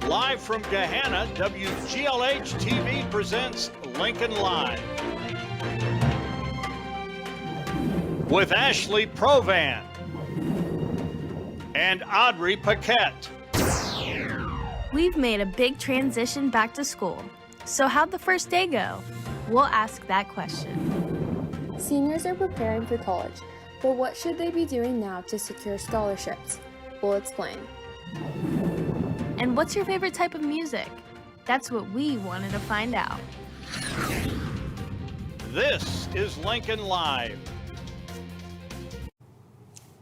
Live from Gahanna, WGLH-TV presents Lincoln Live. With Ashley Provan and Audrey Paquette. We've made a big transition back to school. So how'd the first day go? We'll ask that question. Seniors are preparing for college, but what should they be doing now to secure scholarships? We'll explain. And what's your favorite type of music? That's what we wanted to find out. This is Lincoln Live.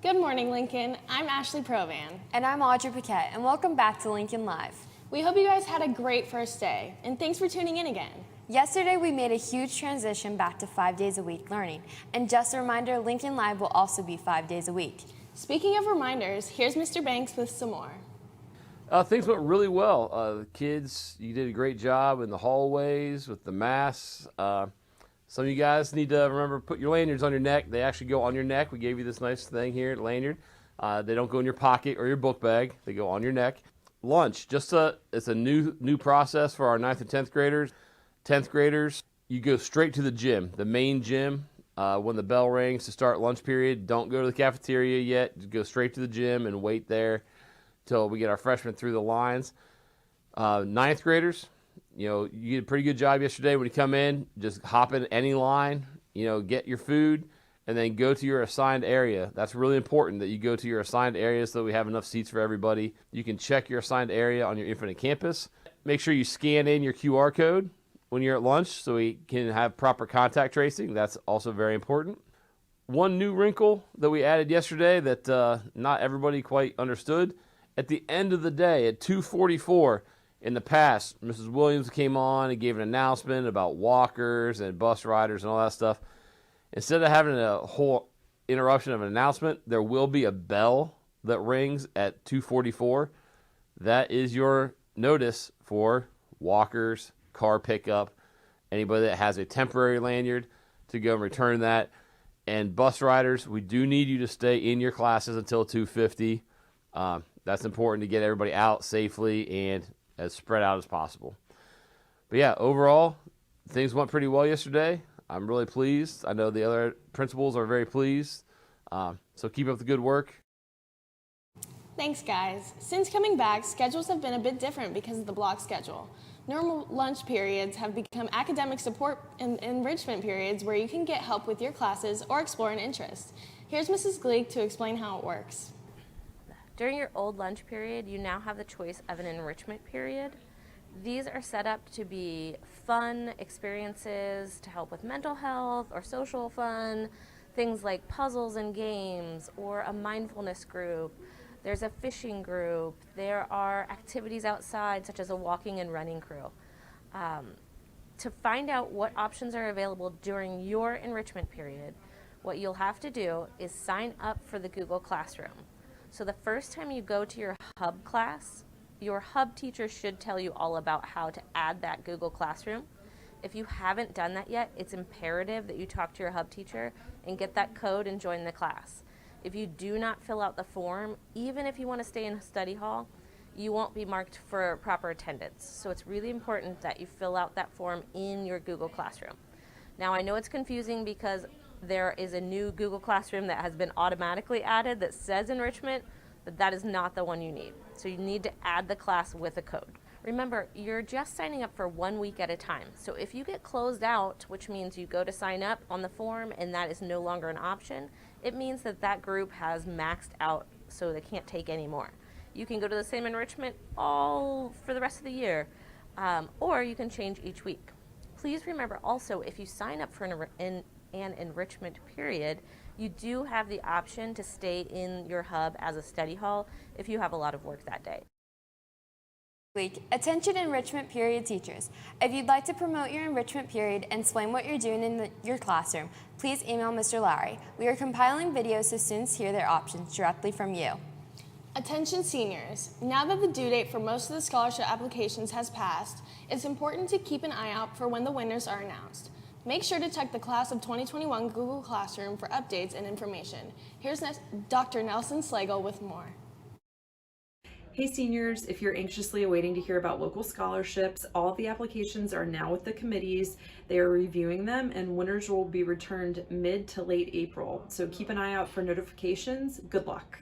Good morning, Lincoln. I'm Ashley Provan. And I'm Audrey Paquette, and welcome back to Lincoln Live. We hope you guys had a great first day, and thanks for tuning in again. Yesterday, we made a huge transition back to 5 days a week learning. And just a reminder, Lincoln Live will also be 5 days a week. Speaking of reminders, here's Mr. Banks with some more. Things went really well. The kids, you did a great job in the hallways with the masks. Some of you guys need to remember put your lanyards on your neck. They actually go on your neck. We gave you this nice thing here, lanyard. They don't go in your pocket or your book bag. They go on your neck. Lunch, it's a new process for our 9th and 10th graders. 10th graders, you go straight to the gym, the main gym. When the bell rings to start lunch period, don't go to the cafeteria yet. Just go straight to the gym and wait there till we get our freshmen through the lines. 9th graders, you did a pretty good job yesterday when you come in. Just hop in any line, get your food, and then go to your assigned area. That's really important that you go to your assigned area so that we have enough seats for everybody. You can check your assigned area on your Infinite Campus. Make sure you scan in your QR code when you're at lunch so we can have proper contact tracing. That's also very important. One new wrinkle that we added yesterday that not everybody quite understood. At the end of the day, at 2:44, in the past, Mrs. Williams came on and gave an announcement about walkers and bus riders and all that stuff. Instead of having a whole interruption of an announcement, there will be a bell that rings at 2:44. That is your notice for walkers, car pickup, anybody that has a temporary lanyard to go and return that. And bus riders, we do need you to stay in your classes until 2:50. That's important to get everybody out safely and as spread out as possible. But yeah, overall, things went pretty well yesterday. I'm really pleased. I know the other principals are very pleased. So keep up the good work. Thanks, guys. Since coming back, schedules have been a bit different because of the block schedule. Normal lunch periods have become academic support and enrichment periods where you can get help with your classes or explore an interest. Here's Mrs. Gleek to explain how it works. During your old lunch period, you now have the choice of an enrichment period. These are set up to be fun experiences to help with mental health or social fun, things like puzzles and games or a mindfulness group. There's a fishing group. There are activities outside such as a walking and running crew. To find out what options are available during your enrichment period, what you'll have to do is sign up for the Google Classroom. So the first time you go to your hub class, your hub teacher should tell you all about how to add that Google Classroom. If you haven't done that yet, it's imperative that you talk to your hub teacher and get that code and join the class. If you do not fill out the form, even if you want to stay in study hall, you won't be marked for proper attendance. So it's really important that you fill out that form in your Google Classroom. Now I know it's confusing because there is a new Google Classroom that has been automatically added that says enrichment, but that is not the one you need. So you need to add the class with a code. Remember, you're just signing up for 1 week at a time. So if you get closed out, which means you go to sign up on the form and that is no longer an option, it means that that group has maxed out so they can't take any more. You can go to the same enrichment all for the rest of the year, or you can change each week. Please remember also, if you sign up for an enrichment period, you do have the option to stay in your hub as a study hall if you have a lot of work that day. Attention enrichment period teachers. If you'd like to promote your enrichment period and explain what you're doing in your classroom, please email Mr. Lowry. We are compiling videos so students hear their options directly from you. Attention seniors, now that the due date for most of the scholarship applications has passed, it's important to keep an eye out for when the winners are announced. Make sure to check the Class of 2021 Google Classroom for updates and information. Here's Dr. Nelson Slagle with more. Hey seniors, if you're anxiously awaiting to hear about local scholarships, all of the applications are now with the committees. They are reviewing them and winners will be returned mid to late April. So keep an eye out for notifications. Good luck.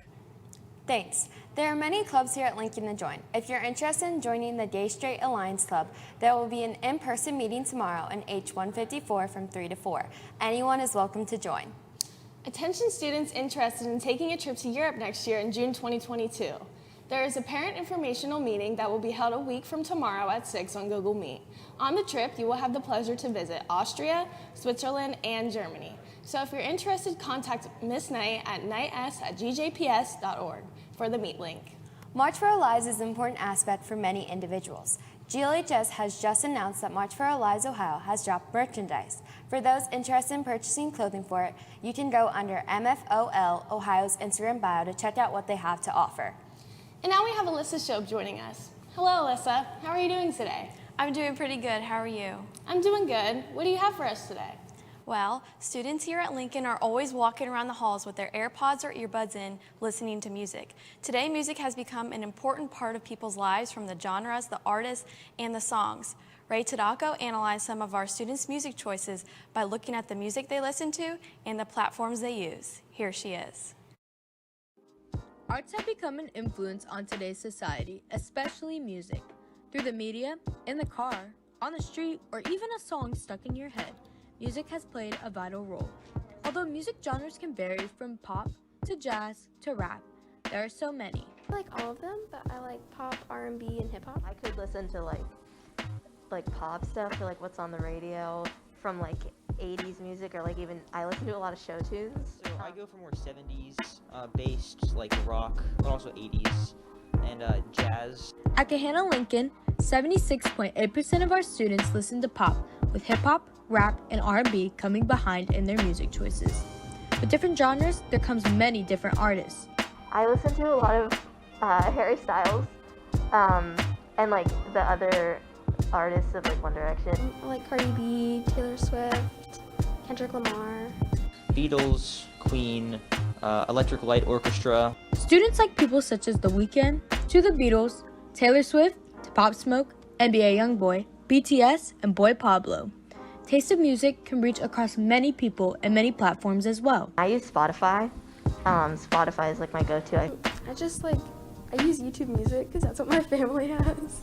Thanks. There are many clubs here at Lincoln to join. If you're interested in joining the Gay Straight Alliance Club, there will be an in-person meeting tomorrow in H154 from 3 to 4. Anyone is welcome to join. Attention students interested in taking a trip to Europe next year in June 2022. There is a parent informational meeting that will be held a week from tomorrow at 6 on Google Meet. On the trip, you will have the pleasure to visit Austria, Switzerland, and Germany. So if you're interested, contact Ms. Knight at knights@gjps.org for the Meet link. March for Our Lives is an important aspect for many individuals. GLHS has just announced that March for Our Lives Ohio has dropped merchandise. For those interested in purchasing clothing for it, you can go under MFOL Ohio's Instagram bio to check out what they have to offer. And now we have Alyssa Shobe joining us. Hello, Alyssa. How are you doing today? I'm doing pretty good. How are you? I'm doing good. What do you have for us today? Well, students here at Lincoln are always walking around the halls with their AirPods or earbuds in, listening to music. Today, music has become an important part of people's lives, from the genres, the artists, and the songs. Ray Tadako analyzed some of our students' music choices by looking at the music they listen to and the platforms they use. Here she is. Arts have become an influence on today's society, especially music. Through the media, in the car, on the street, or even a song stuck in your head, music has played a vital role. Although music genres can vary from pop to jazz to rap, there are so many. I like all of them, but I like pop, R&B, and hip-hop. I could listen to like pop stuff or like what's on the radio from like 80s music, or like even I listen to a lot of show tunes. So I go for more 70s based, like rock, but also 80s and jazz. At Gahanna Lincoln, 76.8% of our students listen to pop, with hip-hop, rap, and R&B coming behind in their music choices. With different genres, there comes many different artists. I listen to a lot of Harry Styles and like the other artists of like One Direction. I like Cardi B, Taylor Swift, Kendrick Lamar. Beatles, Queen, Electric Light Orchestra. Students like people such as The Weeknd, to The Beatles, Taylor Swift, to Pop Smoke, NBA YoungBoy, BTS, and Boy Pablo. Taste of music can reach across many people and many platforms as well. I use Spotify. Spotify is like my go-to. I use YouTube Music because that's what my family has.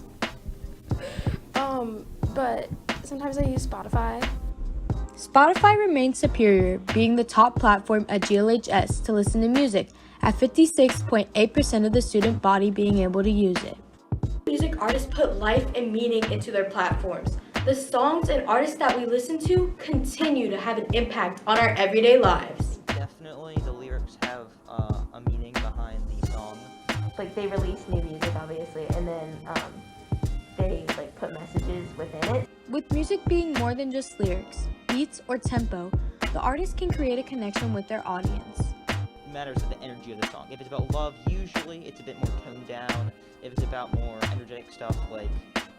But sometimes I use Spotify. Spotify remains superior, being the top platform at GLHS to listen to music, at 56.8% of the student body being able to use it. Music artists put life and meaning into their platforms. The songs and artists that we listen to continue to have an impact on our everyday lives. Definitely the lyrics have a meaning behind the song. Like they release new music obviously, and then they like put messages within it. With music being more than just lyrics, beats, or tempo, the artist can create a connection with their audience. It matters the energy of the song. If it's about love, usually it's a bit more toned down. If it's about more energetic stuff like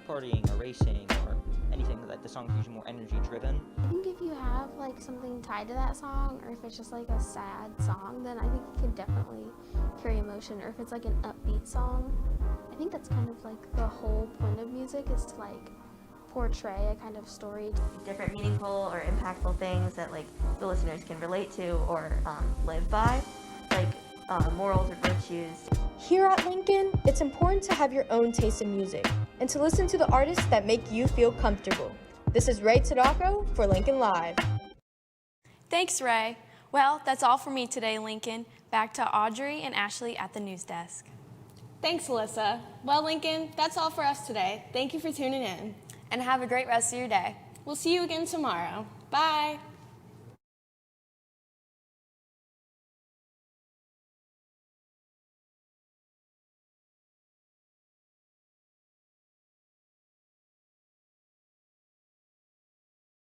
partying or racing or anything like the song's usually more energy driven. I think if you have like something tied to that song, or if it's just like a sad song, then I think it can definitely carry emotion. Or if it's like an upbeat song, I think that's kind of like the whole point of music, is to like portray a kind of story. Different meaningful or impactful things that like the listeners can relate to or live by, like morals or virtues. Here at Lincoln, it's important to have your own taste in music and to listen to the artists that make you feel comfortable. This is Ray Tadako for Lincoln Live. Thanks, Ray. Well, that's all for me today, Lincoln. Back to Audrey and Ashley at the news desk. Thanks, Alyssa. Well, Lincoln, that's all for us today. Thank you for tuning in. And have a great rest of your day. We'll see you again tomorrow. Bye.